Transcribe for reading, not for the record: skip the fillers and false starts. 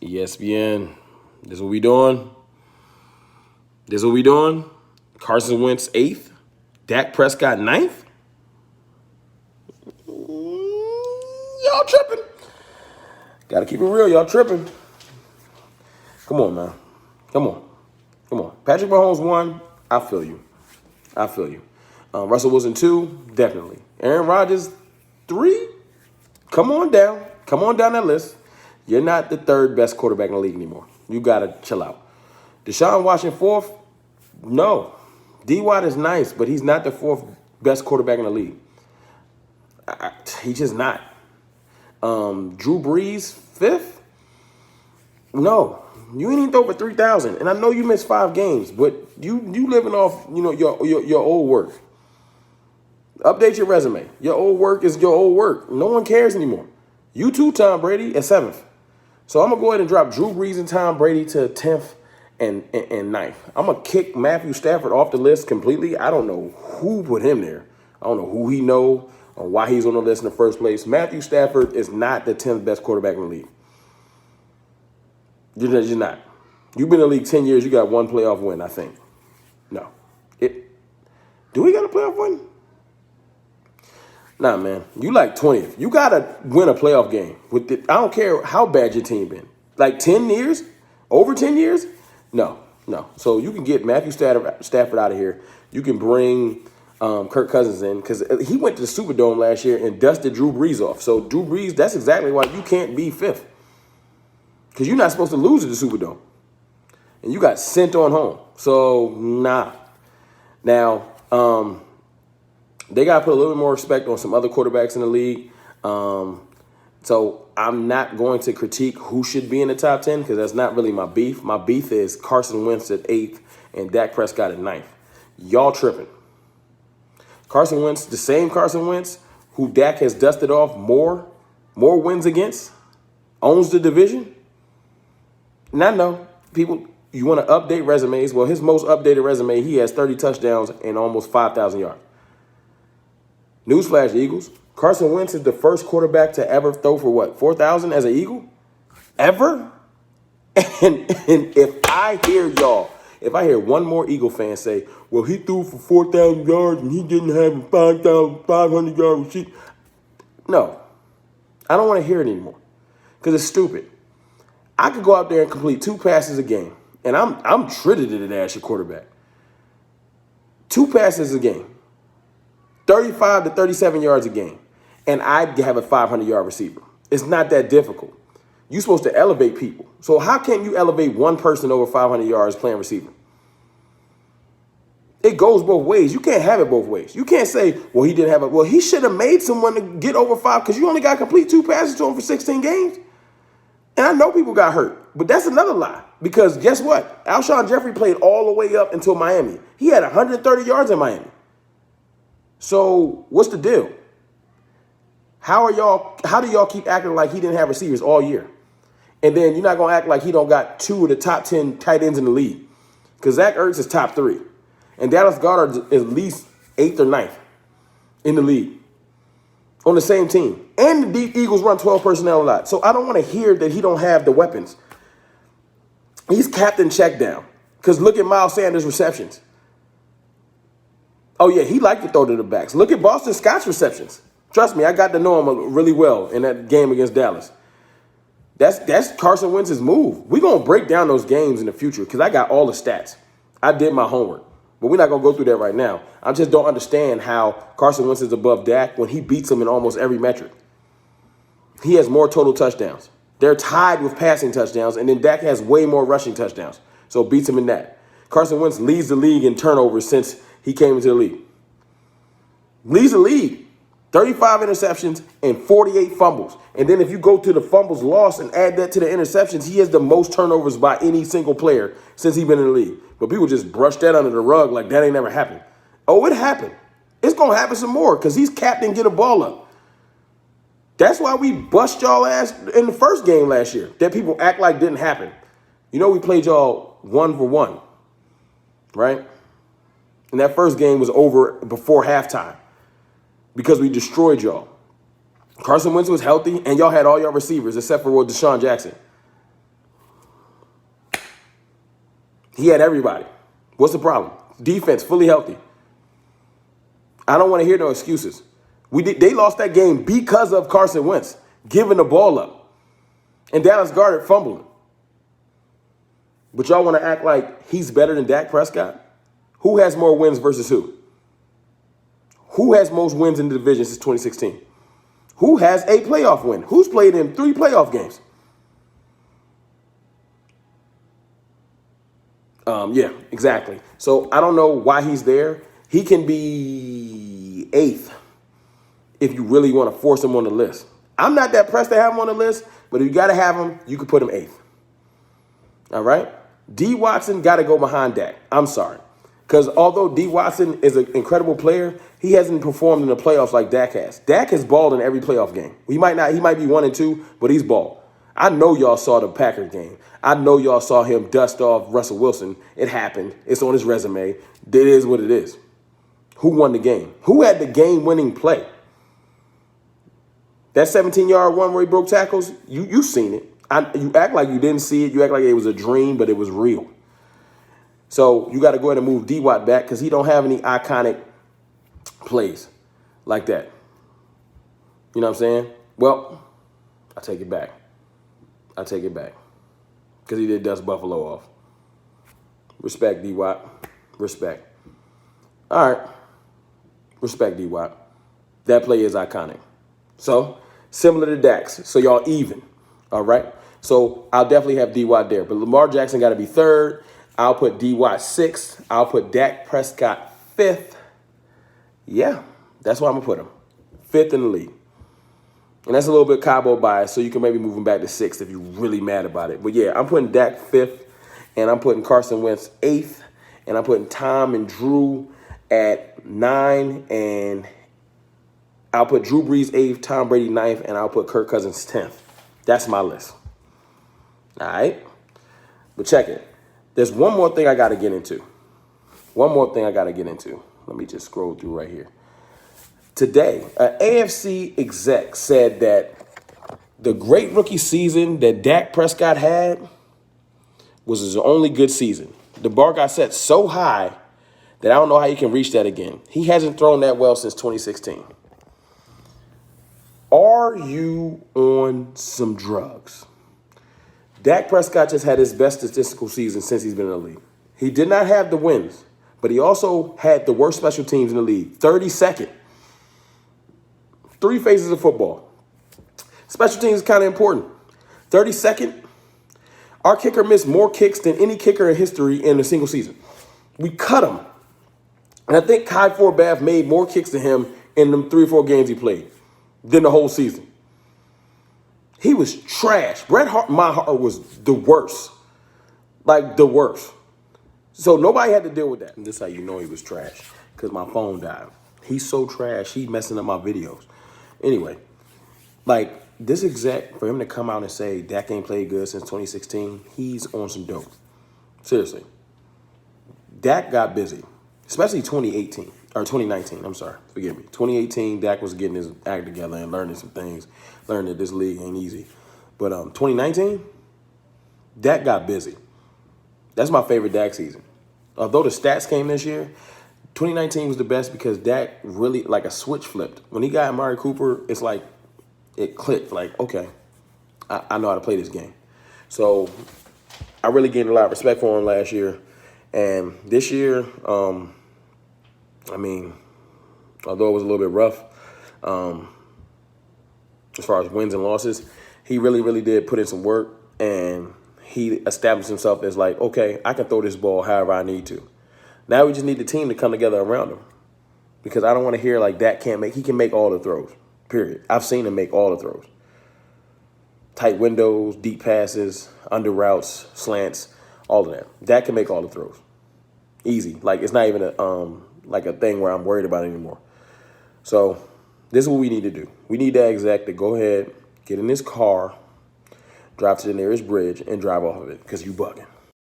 ESPN. This what we doing? This what we doing? Carson Wentz 8th. Dak Prescott 9th? Y'all tripping. Gotta keep it real. Y'all tripping. Come on, man. Come on. Patrick Mahomes 1. I feel you. Russell Wilson 2. Definitely. Aaron Rodgers 3. Come on down that list. You're not the third best quarterback in the league anymore. You got to chill out. Deshaun Watson 4th? No. D-Watt is nice, but he's not the 4th best quarterback in the league. He's just not. Drew Brees 5th? No. You ain't even throw for 3,000. And I know you missed 5 games, but you living off, your old work. Update your resume. Your old work is your old work. No one cares anymore. You too, Tom Brady, at 7th. So I'm going to go ahead and drop Drew Brees and Tom Brady to 10th and 9th. I'm going to kick Matthew Stafford off the list completely. I don't know who put him there. I don't know who he know or why he's on the list in the first place. Matthew Stafford is not the 10th best quarterback in the league. You're not. You've been in the league 10 years. You got 1 playoff win, I think. No. Do we got a playoff win? Nah, man. You like 20th. You got to win a playoff game. I don't care how bad your team been. Like 10 years? Over 10 years? No. So you can get Matthew Stafford out of here. You can bring Kirk Cousins in because he went to the Superdome last year and dusted Drew Brees off. So Drew Brees, that's exactly why you can't be 5th. Because you're not supposed to lose at the Superdome. And you got sent on home. So, nah. Now, they got to put a little bit more respect on some other quarterbacks in the league. So I'm not going to critique who should be in the top 10 because that's not really my beef. My beef is Carson Wentz at 8th and Dak Prescott at 9th. Y'all tripping. Carson Wentz, the same Carson Wentz who Dak has dusted off more wins against, owns the division. And I know people, you want to update resumes. Well, his most updated resume, he has 30 touchdowns and almost 5,000 yards. Newsflash, Eagles. Carson Wentz is the first quarterback to ever throw for 4,000 as an Eagle? Ever? And if I hear one more Eagle fan say, well, he threw for 4,000 yards and he didn't have a 5,500 yard receipt. No. I don't want to hear it anymore because it's stupid. I could go out there and complete 2 passes a game, and I'm triggered as your quarterback. 2 passes a game. 35 to 37 yards a game, and I'd have a 500-yard receiver. It's not that difficult. You're supposed to elevate people. So how can you elevate one person over 500 yards playing receiver? It goes both ways. You can't have it both ways. You can't say, well, he didn't have it. Well, he should have made someone to get over 5 because you only got to complete 2 passes to him for 16 games. And I know people got hurt, but that's another lie. Because guess what? Alshon Jeffrey played all the way up until Miami. He had 130 yards in Miami. So what's the deal? How do y'all keep acting like he didn't have receivers all year? And then you're not going to act like he don't got 2 of the top 10 tight ends in the league. Because Zach Ertz is top 3. And Dallas Goedert is at least 8th or 9th in the league on the same team. And the Eagles run 12 personnel a lot. So I don't want to hear that he don't have the weapons. He's captain check down. Because look at Miles Sanders' receptions. Oh, yeah, he liked to throw to the backs. Look at Boston Scott's receptions. Trust me, I got to know him really well in that game against Dallas. That's Carson Wentz's move. We're going to break down those games in the future because I got all the stats. I did my homework. But we're not going to go through that right now. I just don't understand how Carson Wentz is above Dak when he beats him in almost every metric. He has more total touchdowns. They're tied with passing touchdowns, and then Dak has way more rushing touchdowns. So beats him in that. Carson Wentz leads the league in turnovers since he came into the league. Leads the league. 35 interceptions and 48 fumbles. And then if you go to the fumbles lost and add that to the interceptions, he has the most turnovers by any single player since he's been in the league. But people just brush that under the rug like that ain't never happened. Oh, it happened. It's going to happen some more because he's captain get a ball up. That's why we bust y'all ass in the first game last year that people act like didn't happen. You know we played y'all 1-for-1, right? And that first game was over before halftime because we destroyed y'all. Carson Wentz was healthy, and y'all had all your receivers except for Deshaun Jackson. He had everybody. What's the problem? Defense, fully healthy. I don't want to hear no excuses. They lost that game because of Carson Wentz giving the ball up. And Dallas Goedert fumbling. But y'all want to act like he's better than Dak Prescott? Who has more wins versus who? Who has most wins in the division since 2016? Who has a playoff win? Who's played in 3 playoff games? Yeah, exactly. So I don't know why he's there. He can be 8th if you really want to force him on the list. I'm not that pressed to have him on the list, but if you got to have him, you can put him 8th. All right? D. Watson got to go behind Dak. I'm sorry. Because although D. Watson is an incredible player, he hasn't performed in the playoffs like Dak has. Dak has balled in every playoff game. He might be 1-2, but he's balled. I know y'all saw the Packers game. I know y'all saw him dust off Russell Wilson. It happened. It's on his resume. It is what it is. Who won the game? Who had the game-winning play? That 17-yard one where he broke tackles, you seen it. You act like you didn't see it. You act like it was a dream, but it was real. So you got to go ahead and move D-Watt back because he don't have any iconic plays like that. You know what I'm saying? Well, I take it back. Because he did dust Buffalo off. Respect, D-Watt. Respect. All right. Respect, D-Watt. That play is iconic. So, similar to Dak's. So, y'all even. All right? So, I'll definitely have D-Watt there. But Lamar Jackson got to be 3rd. I'll put D-Watt 6th. I'll put Dak Prescott 5th. Yeah, that's where I'm going to put him. 5th in the league. And that's a little bit Cowboy bias, so you can maybe move him back to 6th if you're really mad about it. But, yeah, I'm putting Dak 5th, and I'm putting Carson Wentz 8th, and I'm putting Tom and Drew at 9, and I'll put Drew Brees 8th, Tom Brady 9th, and I'll put Kirk Cousins 10th. That's my list. All right? But check it. There's one more thing I got to get into. Let me just scroll through right here. Today, an AFC exec said that the great rookie season that Dak Prescott had was his only good season. The bar got set so high that I don't know how he can reach that again. He hasn't thrown that well since 2016. Are you on some drugs? Dak Prescott just had his best statistical season since he's been in the league. He did not have the wins, but he also had the worst special teams in the league. 32nd. 3 phases of football. Special teams is kind of important. 32nd. Our kicker missed more kicks than any kicker in history in a single season. We cut him. And I think Kai Forbath made more kicks than him in them 3 or 4 games he played than the whole season. He was trash. Bret Hart, my heart was the worst. Like the worst. So nobody had to deal with that. And this is how you know he was trash. Because my phone died. He's so trash. He's messing up my videos. Anyway, like this exec, for him to come out and say Dak ain't played good since 2016, he's on some dope. Seriously. Dak got busy. Especially 2018. Or 2019, I'm sorry. Forgive me. 2018, Dak was getting his act together and learning some things. Learning that this league ain't easy. But 2019, Dak got busy. That's my favorite Dak season. Although the stats came this year, 2019 was the best because Dak really, like a switch flipped. When he got Amari Cooper, it's like it clicked. Like, okay, I know how to play this game. So I really gained a lot of respect for him last year. And this year, I mean, although it was a little bit rough as far as wins and losses, he really, really did put in some work, and he established himself as like, okay, I can throw this ball however I need to. Now we just need the team to come together around him, because I don't want to hear like Dak he can make all the throws, period. I've seen him make all the throws. Tight windows, deep passes, under routes, slants, all of that. Dak can make all the throws. Easy. Like, it's not even a thing where I'm worried about it anymore. So this is what we need to do. We need that exec to go ahead, get in his car, drive to the nearest bridge, and drive off of it because you bugging.